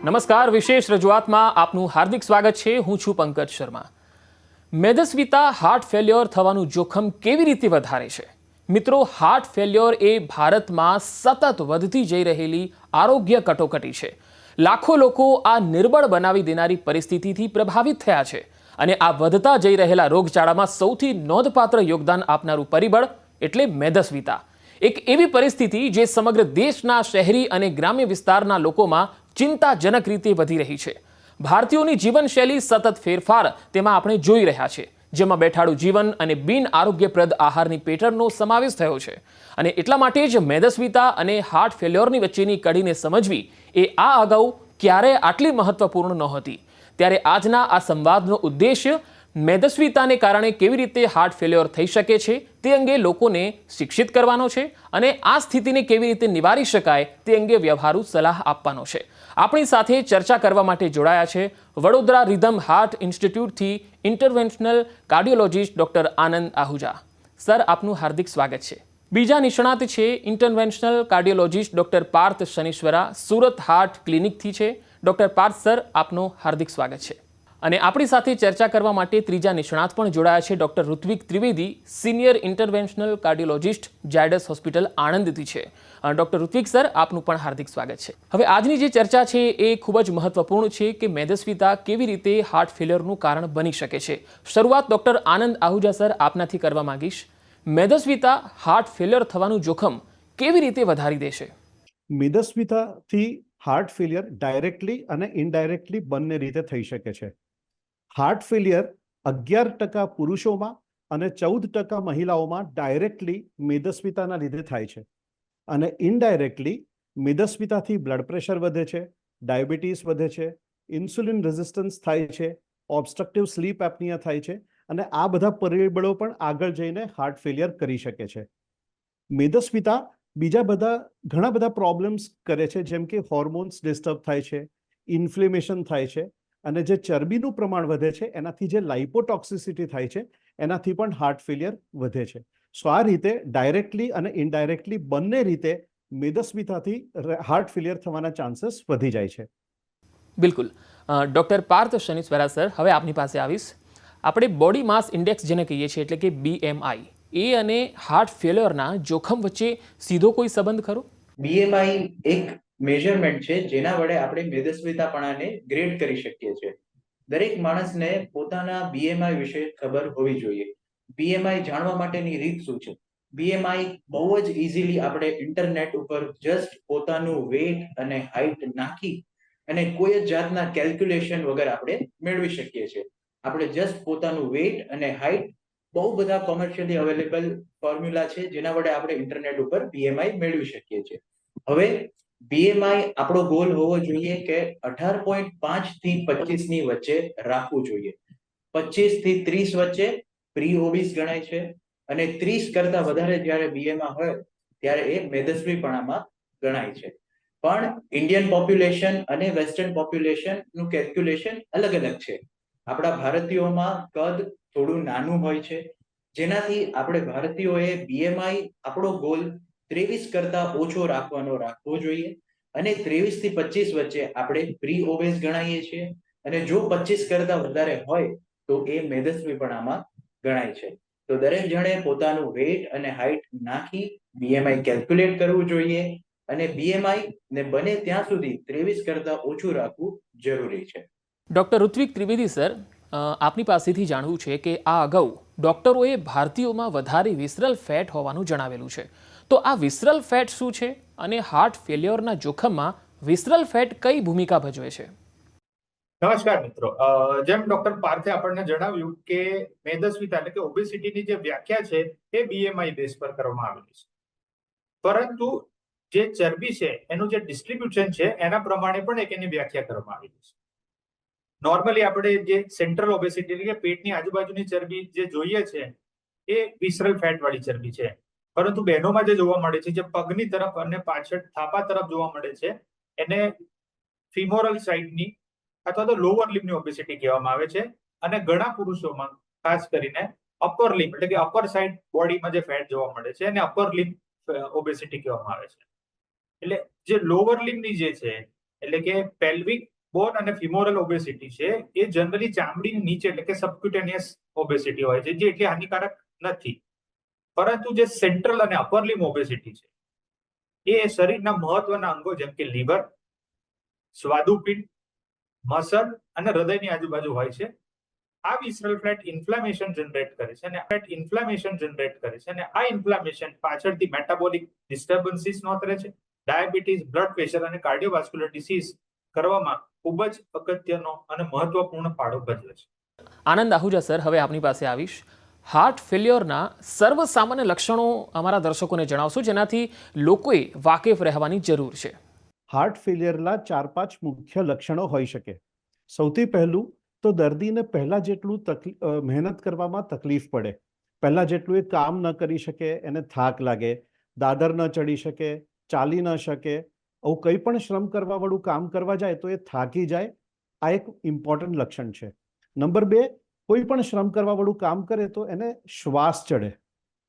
નમસ્કાર, વિશેષ રજૂઆતમાં આપનું હાર્દિક સ્વાગત છે. હું છું પંકજ શર્મા. મેદસ્વીતા હાર્ટ ફેલ્યોર થવાનું જોખમ કેવી રીતે વધારે છે? મિત્રો, હાર્ટ ફેલ્યોર એ ભારતમાં સતત વધતી જઈ રહેલી આરોગ્ય કટોકટી છે. લાખો લોકો આ નિર્બળ બનાવી દેનારી પરિસ્થિતિથી પ્રભાવિત થયા છે અને આ વધતા જઈ રહેલા રોગચાળામાં સૌથી નોંધપાત્ર યોગદાન આપનારું પરિબળ એટલે મેદસ્વીતા. એક એવી પરિસ્થિતિ જે સમગ્ર દેશના શહેરી અને ગ્રામ્ય વિસ્તારના લોકોમાં ચિંતાજનક રીતે વધી રહી છે. ભારતીયોની જીવનશૈલી સતત ફેરફાર તેમાં આપણે જોઈ રહ્યા છે, જેમાં બેઠાડું જીવન અને બિન આરોગ્યપ્રદ આહારની પેટર્નનો સમાવેશ થયો છે. અને એટલા માટે જ મેદસ્વીતા અને હાર્ટ ફેલ્યોરની વચ્ચેની કડીને સમજવી એ આ અગાઉ ક્યારેય આટલી મહત્વપૂર્ણ નહોતી. ત્યારે આજના આ સંવાદનો ઉદ્દેશ્ય મેદસ્વીતાને કારણે કેવી રીતે હાર્ટ ફેલ્યોર થઈ શકે છે તે અંગે લોકોને શિક્ષિત કરવાનો છે અને આ સ્થિતિને કેવી રીતે નિવારી શકાય તે અંગે વ્યવહારુ સલાહ આપવાનો છે. આપણી સાથે ચર્ચા કરવા માટે જોડાયા છે વડોદરા રિધમ હાર્ટ ઇન્સ્ટિટ્યૂટથી interventional cardiologist doctor Anand Ahuja. Sir, આપનું હાર્દિક સ્વાગત છે. બીજા નિષ્ણાત છે interventional cardiologist doctor Parth Shanishwara, Surat heart ક્લિનિકથી છે. ડોક્ટર પાર્થ સર, આપનું હાર્દિક સ્વાગત છે. અને આપણી સાથે ચર્ચા કરવા માટે ત્રીજા નિષ્ણાત પણ જોડાયા છે doctor Hrithik Trivedi, senior ઇન્ટરવેન્શનલ cardiologist, Zydus hospital આણંદથી છે. ડોક્ટર ઋત્વિક સર, આપનું પણ હાર્દિક સ્વાગત છે. હવે આજની જે ચર્ચા છે એ ખૂબ જ મહત્વપૂર્ણ છે કે મેદસ્વીતા કેવી રીતે હાર્ટ ફેલ્યોરનું કારણ બની શકે છે. શરૂઆત ડોક્ટર આનંદ આહુજા સર આપનાથી કરવા માંગીશ. મેદસ્વીતા હાર્ટ ફેલ્યોર થવાનું જોખમ કેવી રીતે વધારી દેશે? મેદસ્વીતાથી હાર્ટ ફેલિયર ડાયરેક્ટલી અને ઇનડાયરેક્ટલી બંને રીતે થઈ શકે છે. હાર્ટ ફેલિયર 11% પુરુષોમાં અને 14% મહિલાઓમાં ડાયરેક્ટલી મેદસ્વીતાના લીધે થાય છે અને ઇનડાયરેક્ટલી મેદસ્વીતાથી બ્લડ પ્રેશર વધે છે, ડાયાબિટીસ વધે છે, ઇન્સ્યુલિન રેઝિસ્ટન્સ થાય છે, ઓબ્સ્ટ્રક્ટિવ સ્લીપ એપનિયા થાય છે અને આ બધા પરિબળો પણ આગળ જઈને હાર્ટ ફેલિયર કરી શકે છે. મેદસ્વીતા બીજા ઘણા બધા પ્રોબ્લેમ્સ કરે છે, જેમ કે હોર્મોન્સ ડિસ્ટર્બ થાય છે, ઇન્ફ્લેમેશન થાય છે અને જે ચરબીનું પ્રમાણ વધે છે એનાથી જે લાઇપોટોક્સિસિટી થાય છે એનાથી પણ હાર્ટ ફેલિયર વધે છે. સો આ રીતે ડાયરેક્ટલી અને ઇનડાયરેક્ટલી બંને રીતે મેદસ્વીતાથી હાર્ટ ફેલિયર થવાના ચાન્સીસ વધી જાય છે. બિલકુલ. ડોક્ટર પાર્થ શનીશ્વરા સર, હવે આપની પાસે આવીશ. આપણે બોડી માસ ઇન્ડેક્સ જેને કહીએ છીએ એટલે કે BMI, એ અને હાર્ટ ફેલ્યોરના જોખમ વચ્ચે સીધો કોઈ સંબંધ ખરો? BMI એક મેઝરમેન્ટ છે જેના વડે આપણે મેદસ્વીતાપણાને ગ્રેડ કરી શકીએ છીએ. દરેક માણસને પોતાના BMI વિશે ખબર હોવી જોઈએ. BMI જાણવા માટેની રીત શું છે? BMI બહુ જ ઇઝીલી આપણે ઇન્ટરનેટ ઉપર જસ્ટ પોતાનું વેટ અને હાઈટ નાખી અને કોઈ જ જાતના કેલ્ક્યુલેશન વગર આપણે મેળવી શકીએ છીએ. આપણે જસ્ટ પોતાનું વેટ અને હાઈટ, બહુ બધા કોમર્શિયલી અવેલેબલ ફોર્મ્યુલા છે જેના વડે આપણે ઇન્ટરનેટ ઉપર BMI મેળવી શકીએ છીએ. હવે BMI આપણો ગોલ હોવો જોઈએ કે 18.5 થી 25 ની વચ્ચે રાખવું જોઈએ. 25 થી 30 વચ્ચે પ્રી ઓબીસ ગણાય છે અને 30 કરતા વધારે જ્યારે BMI હોય ત્યારે એ મેદસ્વીપણામાં ગણાય છે. પણ ઇન્ડિયન પોપ્યુલેશન અને વેસ્ટર્ન પોપ્યુલેશન નું કેલ્ક્યુલેશન અલગ અલગ છે. આપણા ભારતીયોમાં કદ થોડું નાનું હોય છે, જેનાથી આપણે ભારતીયોએ BMI આપણો ગોલ 23 કરતા ઓછો રાખવો જોઈએ અને 23 થી 25 વચ્ચે આપણે પ્રી ઓબેસ ગણાઈએ છીએ અને જો 25 કરતા વધારે હોય તો એ મેદસ્વીપણામાં ગણાય છે. તો દરેક જણે પોતાનું વેટ અને હાઈટ નાખી BMI કેલ્ક્યુલેટ કરવું જોઈએ અને BMI ને બને ત્યાં સુધી 23 કરતા ઓછું રાખવું જરૂરી છે. ડોક્ટર ઋત્વિક ત્રિવેદી સર, આપની પાસેથી જાણવું છે કે આ અગાઉ ડોક્ટરોએ ભારતીયોમાં વધારે વિસરલ ફેટ હોવાનું જણાવેલું છે. તો આ વિસરલ ફેટ શું છે અને હાર્ટ ફેલ્યોરના જોખમમાં વિસરલ ફેટ કઈ ભૂમિકા ભજવે છે? નમસ્કાર મિત્રો. જેમ ડોક્ટર પાર્થે આપણને જણાવ્યું કે મેદસ્વીતા એટલે કે ઓબેસિટીની જે વ્યાખ્યા છે એ BMI બેઝ પર કરવામાં આવેલી છે, પરંતુ જે ચરબી છે એનું જે ડિસ્ટ્રીબ્યુશન છે એના પ્રમાણે પણ એની વ્યાખ્યા કરવામાં આવેલી છે. નોર્મલી આપણે જે સેન્ટ્રલ ઓબેસિટી એટલે કે પેટની આજુબાજુની ચરબી જે જોઈએ છે એ વિસરલ ફેટ વાળી ચરબી છે, પરંતુ બહેનોમાં જે જોવા મળે છે, જે પગની તરફ અને પાછળ થાપા તરફ જોવા મળે છે, એને ફિમોરલ સાઇડની અથવા તો લોઅર લિમ્બની ઓબેસિટી કહેવામાં આવે છે. અને ઘણા પુરુષોમાં ખાસ કરીને અપર લિમ્બ એટલે કે અપર સાઇડ બોડીમાં જે ફેટ જોવા મળે છે એને અપર લિમ્બ ઓબેસિટી કહેવામાં આવે છે. એટલે જે લોઅર લિમ્બની જે છે એટલે કે પેલ્વિક બોન અને ફિમોરલ ઓબેસિટી છે એ જનરલી ચામડીની નીચે એટલે કે સબક્યુટેનિયસ ઓબેસિટી હોય છે, જે એટલી હાનિકારક નથી. પરંતુ જે સેન્ટ્રલ અને અપર લિમ્બ ઓબેસિટી છે એ શરીરના મહત્વના અંગો જેમ કે લીવર, સ્વાદુપિંડ, મસલ અને હૃદયની આજુબાજુ હોય છે. આ વિસરલ ફેટ ઇન્ફ્લેમેશન જનરેટ કરે છે અને આ ઇન્ફ્લેમેશન પાછળથી મેટાબોલિક ડિસ્ટર્બન્સીસ નોંધે છે, ડાયાબિટીસ, બ્લડ પ્રેશર અને કાર્ડિયોવાસ્ક્યુલર ડિસીઝ કરવામાં ખૂબ જ અગત્યનો અને મહત્વપૂર્ણ ફાળો ભજવે છે. આનંદ આહુજા સર, હવે આપની પાસે આવીશ. હાર્ટ ફેલ્યોરના સર્વસામાન્ય લક્ષણો અમારા દર્શકોને જણાવશો, જેનાથી લોકોએ વાકેફ રહેવાની જરૂર છે. હાર્ટ ફેલિયરના 4-5 મુખ્ય લક્ષણો હોઈ શકે. સૌથી પહેલું તો દર્દીને પહેલા જેટલું મહેનત કરવામાં તકલીફ પડે, પહેલા જેટલું એ કામ ન કરી શકે, એને થાક લાગે, દાદર ન ચડી શકે, ચાલી ન શકે, આવું કંઈ પણ શ્રમ કરવાવાળું કામ કરવા જાય તો એ થાકી જાય. આ એક ઇમ્પોર્ટન્ટ લક્ષણ છે. નંબર 2, કોઈ પણ શ્રમ કરવાવાળું કામ કરે તો એને શ્વાસ ચડે.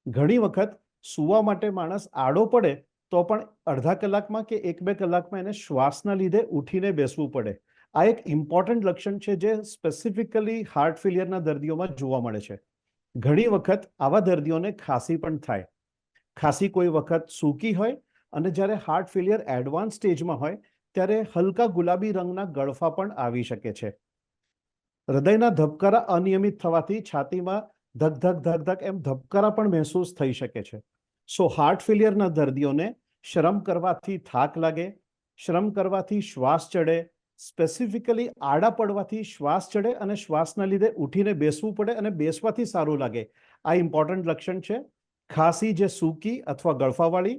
ઘણી વખત સૂવા માટે માણસ આડો પડે તો પણ અડધા કલાકમાં કે 1-2 કલાકમાં એને શ્વાસના લીધે ઉઠીને બેસવું પડે. આ એક ઇમ્પોર્ટન્ટ લક્ષણ છે જે સ્પેસિફિકલી હાર્ટ ફેલિયરના દર્દીઓમાં જોવા મળે છે. ઘણી વખત આવા દર્દીઓને ખાંસી પણ થાય. ખાંસી કોઈ વખત સૂકી હોય અને જ્યારે હાર્ટ ફેલિયર એડવાન્સ સ્ટેજમાં હોય ત્યારે હલકા ગુલાબી રંગના ગળફા પણ આવી શકે છે. હૃદયના ધબકારા અનિયમિત થવાથી છાતીમાં ધક ધક ધક ધક એમ ધબકારા પણ મહેસૂસ થઈ શકે છે. સો હાર્ટ ફેલિયરના દર્દીઓને શ્રમ કરવાથી થાક લાગે, શ્રમ કરવાથી શ્વાસ ચડે, સ્પેસિફિકલી આડા પડવાથી શ્વાસ ચડે અને શ્વાસના લીધે ઉઠીને બેસવું પડે અને બેસવાથી સારું લાગે, આ ઇમ્પોર્ટન્ટ લક્ષણ છે. ખાંસી જે સૂકી અથવા ગળફાવાળી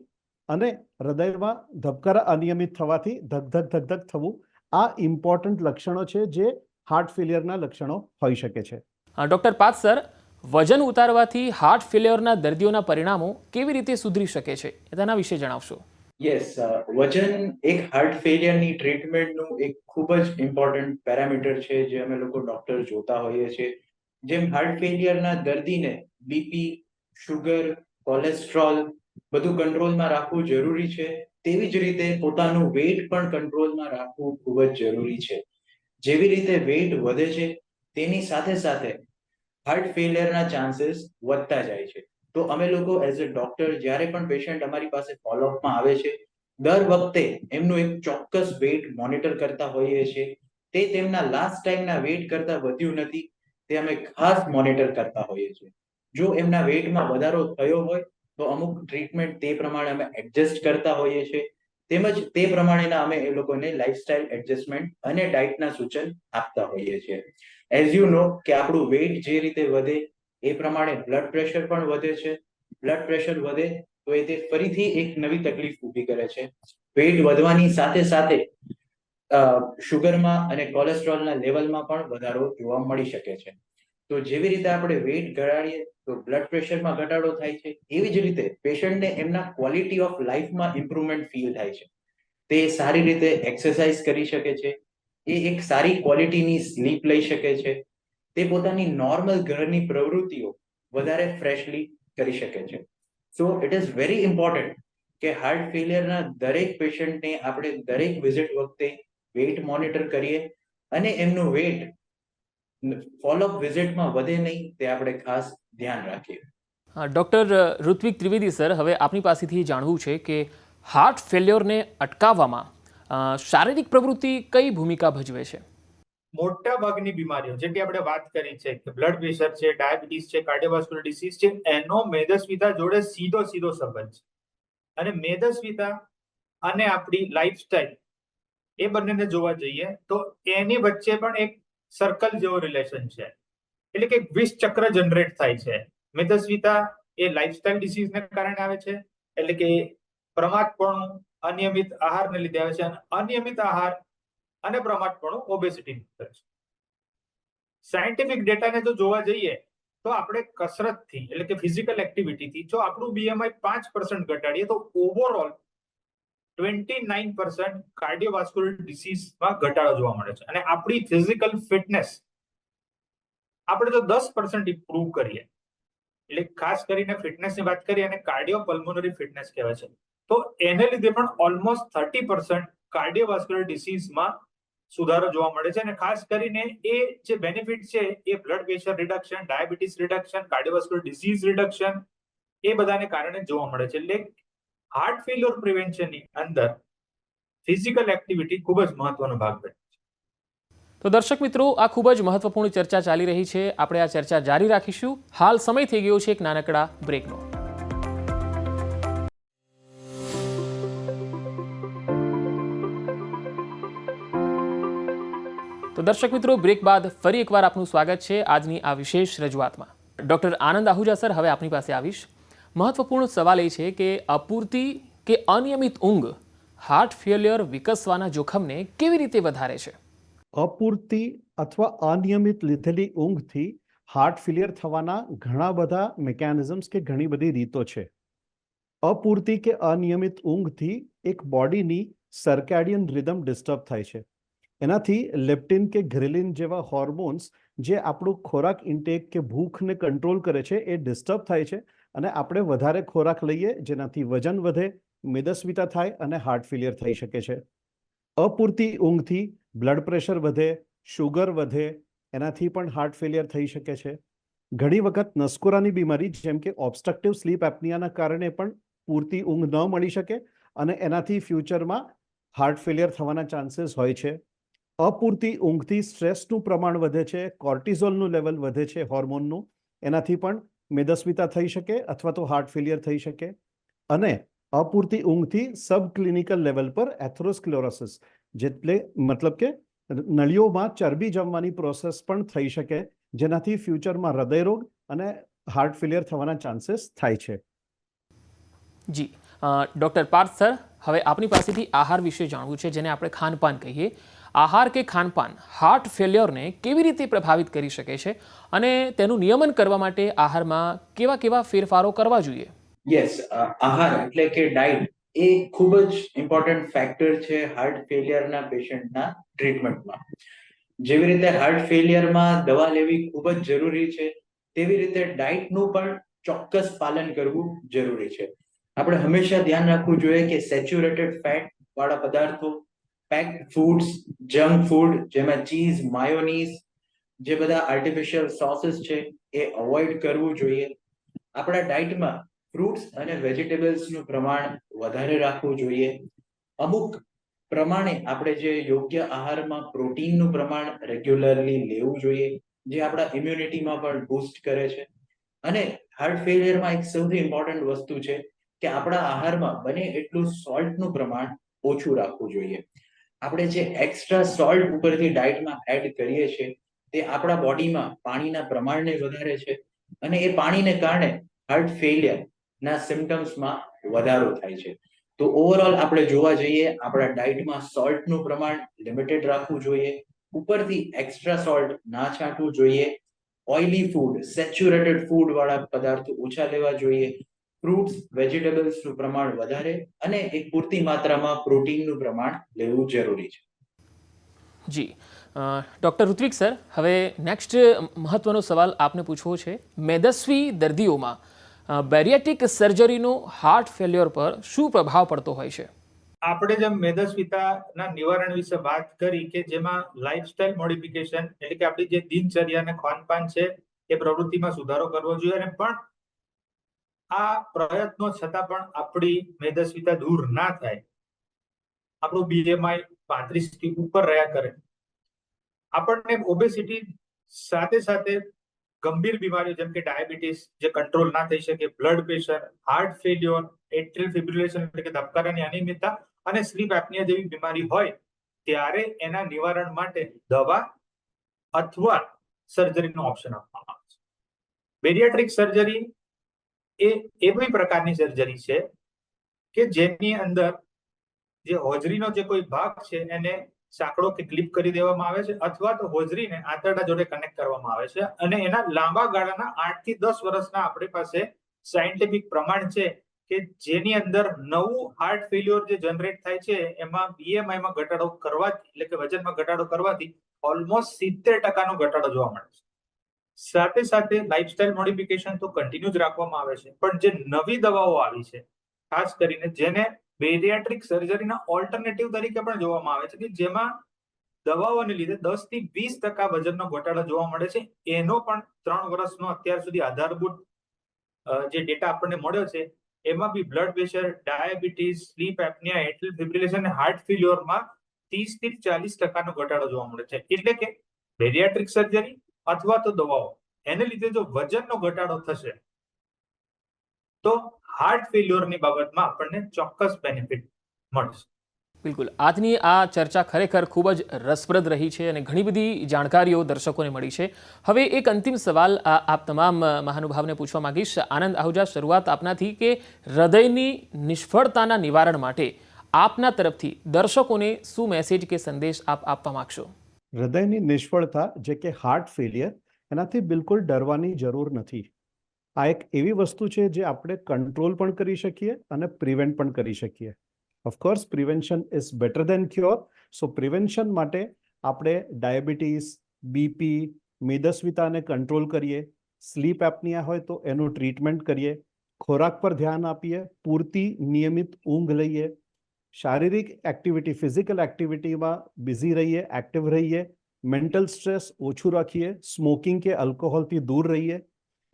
અને હૃદયમાં ધબકારા અનિયમિત થવાથી ધક ધક ધક ધક થવું, આ ઇમ્પોર્ટન્ટ લક્ષણો છે જે હાર્ટ ફેલિયરના લક્ષણો હોઈ શકે છે. ડૉક્ટર પાર્થ સર, વજન ઉતારવાથી હાર્ટ ફેલિયરના દર્દીઓના પરિણામો કેવી રીતે સુધરી શકે છે, તેના વિશે જણાવશો. યસ, વજન એક હાર્ટ ફેલિયરની ટ્રીટમેન્ટનું એક ખૂબ જ ઇમ્પોર્ટન્ટ પેરામીટર છે જે અમે લોકો ડોક્ટર જોતા હોઈએ છીએ. જેમ હાર્ટ ફેલિયરના દર્દીને બીપી, શુગર, કોલેસ્ટ્રોલ બધું કંટ્રોલમાં રાખવું જરૂરી છે, તેવી જ રીતે પોતાનું વેઇટ પણ કંટ્રોલમાં રાખવું ખૂબ જ જરૂરી છે. જેવી રીતે વેઇટ વધે છે તેની સાથે સાથે હાર્ટ ફેલિયરના ચાન્સીસ વધતા જાય છે. તો અમે લોકો એઝ અ ડોક્ટર જ્યારે પણ પેશન્ટ અમારી પાસે ફોલોઅપમાં આવે છે, દર વખતે એમનું એક ચોક્કસ વેઇટ મોનિટર કરતા હોઈએ છીએ. તે તેમના લાસ્ટ ટાઈમના વેઇટ કરતા વધ્યું નથી તે અમે ખાસ મોનિટર કરતા હોઈએ છીએ. જો એમના વેઇટમાં વધારો થયો હોય તો અમુક ટ્રીટમેન્ટ તે પ્રમાણે અમે એડજસ્ટ કરતા હોઈએ છીએ. તેમજ તે પ્રમાણેના અમે એ લોકોને લાઇફસ્ટાઇલ એડજસ્ટમેન્ટ અને ડાયટના સૂચન આપતા હોઈએ છીએ. એઝ યુ નો કે આપણું વેઇટ જે રીતે વધે એ પ્રમાણે બ્લડ પ્રેશર પણ વધે છે. બ્લડ પ્રેશર વધે તો એ તે ફરીથી એક નવી તકલીફ ઊભી કરે છે. વેઇટ વધવાની સાથે સાથે શુગરમાં અને કોલેસ્ટ્રોલના લેવલમાં પણ વધારો જોવા મળી શકે છે. તો જેવી રીતે આપણે વેઇટ ઘટાડીએ તો બ્લડ પ્રેશરમાં ઘટાડો થાય છે, એવી જ રીતે પેશન્ટને એમના ક્વોલિટી ઓફ લાઈફમાં ઇમ્પ્રુવમેન્ટ ફીલ થાય છે. તે સારી રીતે એક્સરસાઇઝ કરી શકે છે, એ એક સારી ક્વોલિટીની સ્લીપ લઈ શકે છે, તે પોતાની નોર્મલ ઘરની પ્રવૃત્તિઓ વધારે ફ્રેશલી કરી શકે છે. So it is very important કે હાર્ટ ફેલિયરના દરેક પેશન્ટને આપણે દરેક વિઝિટ વખતે વેઇટ મોનિટર કરીએ અને એમનું વેઇટ ફોલોઅપ વિઝિટમાં વધે નહીં તે આપણે ખાસ ધ્યાન રાખીએ. ડૉક્ટર ઋત્વિક ત્રિવેદી સર, હવે આપની પાસેથી જાણવું છે કે હાર્ટ ફેલ્યોરને અટકાવવામાં શારીરિક પ્રવૃત્તિ કઈ ભૂમિકા ભજવે છે. મોટા ભાગની બીમારીઓ જેની આપણે વાત કરી છે કે બ્લડ પ્રેશર છે, ડાયાબિટીસ છે, કાર્ડિયોવાસ્ક્યુલર ડિસીઝ છે, એનો મેદસ્વીતા જોડે સીધો સંબંધ છે. અને મેદસ્વીતા અને આપણી લાઈફસ્ટાઈલ એ બંનેને જોવા જઈએ તો એની વચ્ચે પણ એક સર્કલ જેવો રિલેશન છે, એટલે કે વિષ ચક્ર જનરેટ થાય છે. મેદસ્વીતા એ લાઈફસ્ટાઈલ ડિસીઝને કારણે આવે છે, એટલે કે પ્રમાદપણું અનિયમિત આહારને લીધે આવે છે, અને અનિયમિત આહાર અને પ્રમાદપણું ઓબેસિટી છે. સાયન્ટિફિક ડેટાને જો જોવા જઈએ તો આપણે કસરતથી એટલે કે ફિઝિકલ એક્ટિવિટીથી જો આપણું બીએમઆઈ 5% ઘટાડીએ તો ઓવરઓલ 29% કાર્ડિયોવાસ્ક્યુલર ડિસીઝમાં ઘટાડો જોવા મળે છે. અને આપણી ફિઝિકલ ફિટનેસ આપણે જો 10% ઇમ્પ્રૂવ કરીએ, એટલે ખાસ કરીને ફિટનેસની વાત કરીએ અને કાર્ડિયોપલ્મોનરી ફિટનેસ કહેવાય છે, તો એને લીધે પણ ઓલમોસ્ટ 30% કાર્ડિયોવાસ્ક્યુલર ડિસીઝમાં સુધારો જોવા મળે છે અને ખાસ કરીને એ જે બેનિફિટ છે એ blood pressure reduction, diabetes reduction, cardiovascular disease reduction એ બધાને કારણે જોવા મળે છે. એટલે હાર્ટ ફેલ્યોર પ્રિવેન્શનની અંદર ફિઝિકલ એક્ટિવિટી ખૂબ જ મહત્વનો ભાગ ભજવે. તો દર્શક મિત્રો, આ ખૂબ જ મહત્વપૂર્ણ ચર્ચા ચાલી રહી છે. આપણે આ ચર્ચા જારી રાખીશું. હાલ સમય થઈ ગયો છે એક નાનકડા બ્રેકનો. તો દર્શક મિત્રો, બ્રેક બાદ ફરી એકવાર આપનું સ્વાગત છે આજની આ વિશેષ રજૂઆતમાં. ડૉક્ટર આનંદ આહુજા સર, હવે આપની પાસે આવીશ. મહત્વપૂર્ણ સવાલ એ છે કે અપૂરતી કે અનિયમિત ઊંઘ હાર્ટ ફેલિયર વિકસવાના જોખમને કેવી રીતે વધારે છે? અપૂરતી અથવા અનિયમિત લીધેલી ઊંઘથી હાર્ટ ફેલિયર થવાના ઘણા બધા મિકેનિઝમ્સ કે ઘણી બધી રીતો છે. અપૂરતી કે અનિયમિત ઊંઘથી એક બોડીની સર્કેડિયન રિધમ ડિસ્ટર્બ થાય છે. એનાથી લેપ્ટિન કે ગ્રેલિન જેવા હોર્મોન્સ જે આપણું ખોરાક ઇન્ટેક કે ભૂખને કંટ્રોલ કરે છે એ ડિસ્ટર્બ થાય છે અને આપણે વધારે ખોરાક લઈએ જેનાથી વજન વધે, મેદસ્વીતા થાય અને હાર્ટ ફેલિયર થઈ શકે છે. અપૂરતી ઊંઘથી બ્લડ પ્રેશર વધે, શુગર વધે, એનાથી પણ હાર્ટ ફેલિયર થઈ શકે છે. ઘણી વખત નસકોરાની બીમારી જેમ કે ઓબ્સ્ટ્રક્ટિવ સ્લીપ એપ્નિયાના કારણે પણ પૂરતી ઊંઘ ન મળી શકે અને એનાથી ફ્યુચરમાં હાર્ટ ફેલિયર થવાના ચાન્સીસ હોય છે. અપૂરતી ઊંઘથી સ્ટ્રેસનું પ્રમાણ વધે છે, કોર્ટિઝોલનું લેવલ વધે છે હોર્મોનનું, એનાથી પણ મેદસ્વીતા થઈ શકે અથવા તો હાર્ટ ફેલિયર થઈ શકે. અને અપૂરતી ઊંઘથી સબ ક્લિનિકલ લેવલ પર એથેરોસ્ક્લેરોસિસ જેટલે મતલબ કે નળીઓમાં ચરબી જમવાની પ્રોસેસ પણ થઈ શકે જેનાથી ફ્યુચરમાં હૃદયરોગ અને હાર્ટ ફેલિયર થવાના ચાન્સીસ થાય છે. જી ડૉક્ટર પાર્થ સર, હવે આપની પાસેથી આહાર વિશે જાણવું છે, જેને આપણે ખાનપાન કહીએ. આહાર કે ખાનપાન હાર્ટ ફેલિયરને કેવી રીતે પ્રભાવિત કરી શકે છે અને તેનું નિયમન કરવા માટે આહારમાં કેવા કેવા ફેરફારો કરવા જોઈએ? યસ, આહાર એટલે કે ડાયટ એ ખૂબ જ ઇમ્પોર્ટન્ટ ફેક્ટર છે હાર્ટ ફેલિયરના પેશન્ટના ટ્રીટમેન્ટમાં. જેવી રીતે હાર્ટ ફેલિયરમાં દવા લેવી ખૂબ જ જરૂરી છે, તેવી રીતે ડાયટનું પણ ચોક્કસ પાલન કરવું જરૂરી છે. આપણે હંમેશા ધ્યાન રાખવું જોઈએ કે સેચ્યુરેટેડ ફેટ વાળા પદાર્થો, પેક્ડ ફૂડ્સ, જંક ફૂડ જેમાં ચીઝ, માયોનીઝ જે બધા આર્ટિફિશિયલ સોસીસ છે એ અવોઇડ કરવું જોઈએ. આપણા ડાયટમાં ફ્રૂટ્સ અને વેજીટેબલ્સનું પ્રમાણ વધારે રાખવું જોઈએ. અમુક પ્રમાણે આપણે જે યોગ્ય આહારમાં પ્રોટીનનું પ્રમાણ રેગ્યુલરલી લેવું જોઈએ જે આપણા ઇમ્યુનિટીમાં પણ બૂસ્ટ કરે છે. અને હાર્ટ ફેલિયરમાં એક સૌથી ઇમ્પોર્ટન્ટ વસ્તુ છે કે આપણા આહારમાં બને એટલું સોલ્ટનું પ્રમાણ ઓછું રાખવું જોઈએ. આપણે જે એક્સ્ટ્રા સોલ્ટ ઉપરથી ડાયટમાં એડ કરીએ છીએ તે આપણા બોડીમાં પાણીના પ્રમાણને વધારે છે અને એ પાણીને કારણે હાર્ટ ફેલિયરના સિમ્ટમ્સમાં વધારો થાય છે. તો ઓવરઓલ આપણે જોવા જઈએ આપણા ડાયટમાં સોલ્ટનું પ્રમાણ લિમિટેડ રાખવું જોઈએ, ઉપરથી એક્સ્ટ્રા સોલ્ટ ના છાંટવું જોઈએ, ઓઇલી ફૂડ, સેચ્યુરેટેડ ફૂડ વાળા પદાર્થો ઓછા લેવા જોઈએ, ફ્રૂટ્સ, વેજીટેબલ્સનું પ્રમાણ વધારે અને એક પૂરતી માત્રામાં પ્રોટીનનું પ્રમાણ લેવું જરૂરી છે. જી ડૉક્ટર ઋત્વિક સર, હવે નેક્સ્ટ મહત્વનો સવાલ આપને પૂછવો છે. મેદસ્વી દર્દીઓમાં બેરિયાટ્રિક સર્જરીનો હાર્ટ ફેલિયર પર શું પ્રભાવ પડતો હોય છે? આપણે જેમ મેદસ્વીતાના નિવારણ વિશે વાત કરી કે જેમાં લાઇફસ્ટાઇલ મોડિફિકેશન એટલે કે આપણી જે દિનચર્યા અને ખાનપાન છે એ પ્રવૃત્તિમાં સુધારો કરવો જોઈએ અને પણ આ પ્રયત્નો છતાં પણ આપણી મેદસ્વીતા દૂર ના થાય, આપણું બીએમઆઈ 35 થી ઉપર રહ્યા કરે, આપણને ઓબેસિટી સાથે સાથે ગંભીર બીમારીઓ જેમ કે ડાયાબિટીસ જે કંટ્રોલ ના થઈ શકે, બ્લડ પ્રેશર, હાર્ટ ફેલ્યોર, એટ્રિયલ ફિબ્રિલેશન એટલે કે ધબકારાની અનિયમિતતા અને સ્લીપ એપ્નિયા જેવી બીમારી હોય ત્યારે એના નિવારણ માટે દવા અથવા સર્જરીનો ઓપ્શન આપવામાં આવે છે. બેરિયાટ્રિક સર્જરી એ એવી પ્રકારની સર્જરી છે કે જેની અંદર જે હોજરીનો જે કોઈ ભાગ છે એને સાંકડો કે ક્લિપ કરી દેવામાં આવે છે અથવા તો હોજરીને આંતરડા જોડે કનેક્ટ કરવામાં આવે છે અને એના લાંબા ગાળાના 8 થી 10 વર્ષના આપણી પાસે સાયન્ટિફિક પ્રમાણ છે કે જેની અંદર નવું હાર્ટ ફેલ્યોર જે જનરેટ થાય છે એમાં બીએમઆઈમાં ઘટાડો કરવાથી એટલે કે વજનમાં ઘટાડો કરવાથી ઓલમોસ્ટ 70% ઘટાડો જોવા મળે છે. સાથે સાથે લાઇફસ્ટાઇલ મોડિફિકેશન તો કન્ટિન્યુ જ રાખવામાં આવે છે, પણ જે નવી દવાઓ આવી છે ખાસ કરીને જેને બેરિયાટ્રિક સર્જરીના ઓલ્ટરનેટિવ તરીકે પણ જોવામાં આવે છે કે જેમાં દવાઓને લીધે 10 થી 20% વજનનો ઘટાડો જોવા મળે છે. એનો પણ 3 વર્ષનો અત્યાર સુધી આધારભૂત જે ડેટા આપણને મળ્યો છે એમાં બી બ્લડ પ્રેશર, ડાયાબિટીસ, સ્લીપ એપ્નિયા, એટ્રિયલ ફિબ્રિલેશન અને હાર્ટ ફેલ્યોરમાં 30 થી 40% ઘટાડો જોવા મળે છે. એટલે કે બેરિયાટ્રિક સર્જરી અથવા તો દવાઓ એને લીધે જો વજનનો ઘટાડો થશે તો હાર્ટ ફેલ્યોરની બાબતમાં આપણને ચોક્કસ બેનિફિટ મળશે. બિલકુલ, આજની આ ચર્ચા ખરેખર ખૂબ જ રસપ્રદ રહી છે અને ઘણી બધી જાણકારીઓ દર્શકોને મળી છે. હવે એક અંતિમ સવાલ આપ તમામ મહાનુભાવને પૂછવા માંગીશ. આનંદ આહુજા, શરૂઆત આપનાથી કે હૃદયની નિષ્ફળતાના નિવારણ માટે આપના તરફથી દર્શકોને શું મેસેજ કે સંદેશ આપ આપવા માંગશો? હૃદયની નિષ્ફળતા જે કે હાર્ટ ફેલિયર, એનાથી બિલકુલ ડરવાની જરૂર નથી. આ એક એવી વસ્તુ છે જે આપણે કંટ્રોલ પણ કરી શકીએ અને પ્રિવેન્ટ પણ કરી શકીએ. Of course prevention is better than cure. So prevention માટે આપણે ડાયાબિટીસ, બીપી, મેદસ્વીતાને કંટ્રોલ કરીએ, સ્લીપ એપ્નિયા હોય તો એનું ટ્રીટમેન્ટ કરીએ, ખોરાક પર ધ્યાન આપીએ, પૂરતી નિયમિત ઊંઘ લઈએ, શારીરિક એક્ટિવિટી, ફિઝિકલ એક્ટિવિટીમાં બિઝી રહીએ, એક્ટિવ રહીએ, મેન્ટલ સ્ટ્રેસ ઓછું રાખીએ, સ્મોકિંગ કે આલ્કોહોલથી દૂર રહીએ.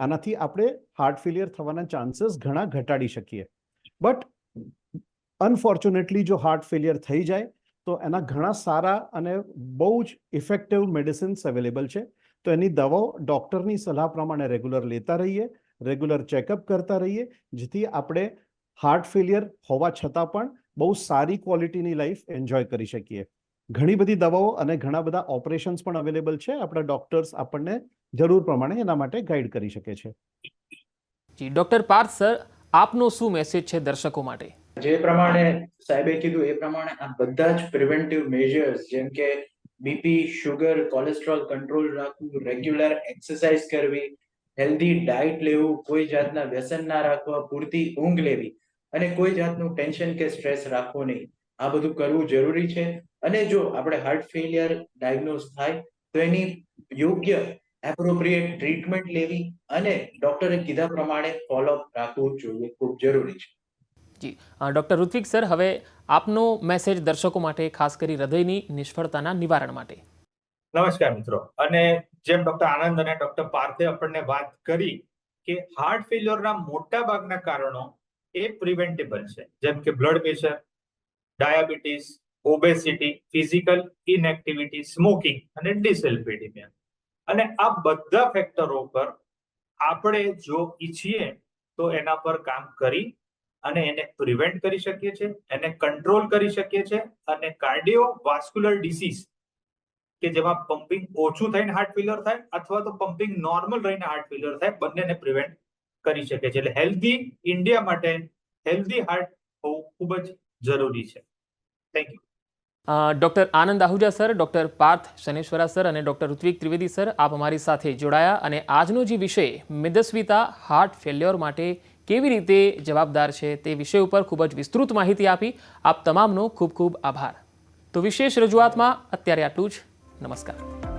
આનાથી આપણે હાર્ટ ફેલિયર થવાના ચાન્સીસ ઘણા ઘટાડી શકીએ. બટ અનફોર્ચ્યુનેટલી જો હાર્ટ ફેલિયર થઈ જાય તો એના ઘણા સારા અને બહુ જ ઇફેક્ટિવ મેડિસિન્સ અવેલેબલ છે. તો એની દવાઓ ડૉક્ટરની સલાહ પ્રમાણે રેગ્યુલર લેતા રહીએ, રેગ્યુલર ચેકઅપ કરતા રહીએ, જેથી આપણે હાર્ટ ફેલિયર હોવા છતાં પણ બહુ સારી ક્વોલિટીની લાઈફ એન્જોય કરી શકીએ. ઘણી બધી દવાઓ અને ઘણા બધા ઓપરેશન્સ પણ અવેલેબલ છે. આપણા ડૉક્ટર્સ આપણને જરૂર પ્રમાણે એના માટે ગાઈડ કરી શકે છે. જી, ડૉક્ટર પાર્થ સર, આપનો શું મેસેજ છે દર્શકો માટે? જે પ્રમાણે સાહેબે કીધું એ પ્રમાણે આ બધા જ પ્રિવેન્ટિવ મેજર્સ જેમ કે બીપી, શુગર, કોલેસ્ટ્રોલ કંટ્રોલ રાખવું, રેગ્યુલર એક્સરસાઇઝ કરવી, હેલ્ધી ડાયટ લેવું, કોઈ જાતના વ્યસન ના રાખવા, પૂરતી ઊંઘ લેવી અને કોઈ જાતનું ટેન્શન કે સ્ટ્રેસ રાખવો નહીં. આ બધું કરવું જરૂરી છે. અને જો આપણે હાર્ટ ફેલિયર ડાયગ્નોઝ થાય તો એની યોગ્ય એપ્રોપ્રિએટ ટ્રીટમેન્ટ લેવી અને ડોક્ટરે કીધા પ્રમાણે ફોલોઅપ રાખવું જોઈએ, ખૂબ જરૂરી છે. જી, ડૉક્ટર ઋત્વિક સર, હવે આપનો મેસેજ દર્શકો માટે, ખાસ કરી હૃદયની નિષ્ફળતાના નિવારણ માટે. નમસ્કાર મિત્રો. અને જેમ ડોક્ટર આનંદ અને ડોક્ટર પાર્થે આપણને વાત કરી કે હાર્ટ ફેલ્યોરના મોટા ભાગના કારણો એ પ્રિવેન્ટેબલ છે, જેમ કે blood pressure, diabetes, obesity, physical ઇનએક્ટિવિટી, smoking અને ડિસલિપિડિમિયા. અને આ બધા ફેક્ટરો પર આપણે જો ઈચ્છીએ તો એના પર કામ કરી અને એને પ્રિવેન્ટ કરી શકીએ છીએ, એને કંટ્રોલ કરી શકીએ છીએ અને કાર્ડિયોવાસ્ક્યુલર ડિસીઝ કે જેમાં પમ્પિંગ ઓછું થઈને હાર્ટ ફેલિયર થાય અથવા તો પમ્પિંગ નોર્મલ રહીને હાર્ટ ફેલિયર થાય, બંનેને પ્રિવેન્ટ કરી શકે છે. એટલે હેલ્ધી ઇન્ડિયા માટે હેલ્ધી હાર્ટ હોવું ખૂબ જ જરૂરી છે. Thank you. Doctor Anand Ahuja sir, doctor Parth Shaneshwara sir અને ડૉક્ટર ઋત્વિક ત્રિવેદી સર, આપ અમારી સાથે જોડાયા અને આજનો જે વિષય મેદસ્વીતા હાર્ટ ફેલ્યોર માટે કેવી રીતે જવાબદાર છે તે વિષય ઉપર ખૂબ જ વિસ્તૃત માહિતી આપી. આપ તમામનો ખૂબ ખૂબ આભાર. તો વિશેષ રજૂઆતમાં અત્યારે આટલું જ. નમસ્કાર.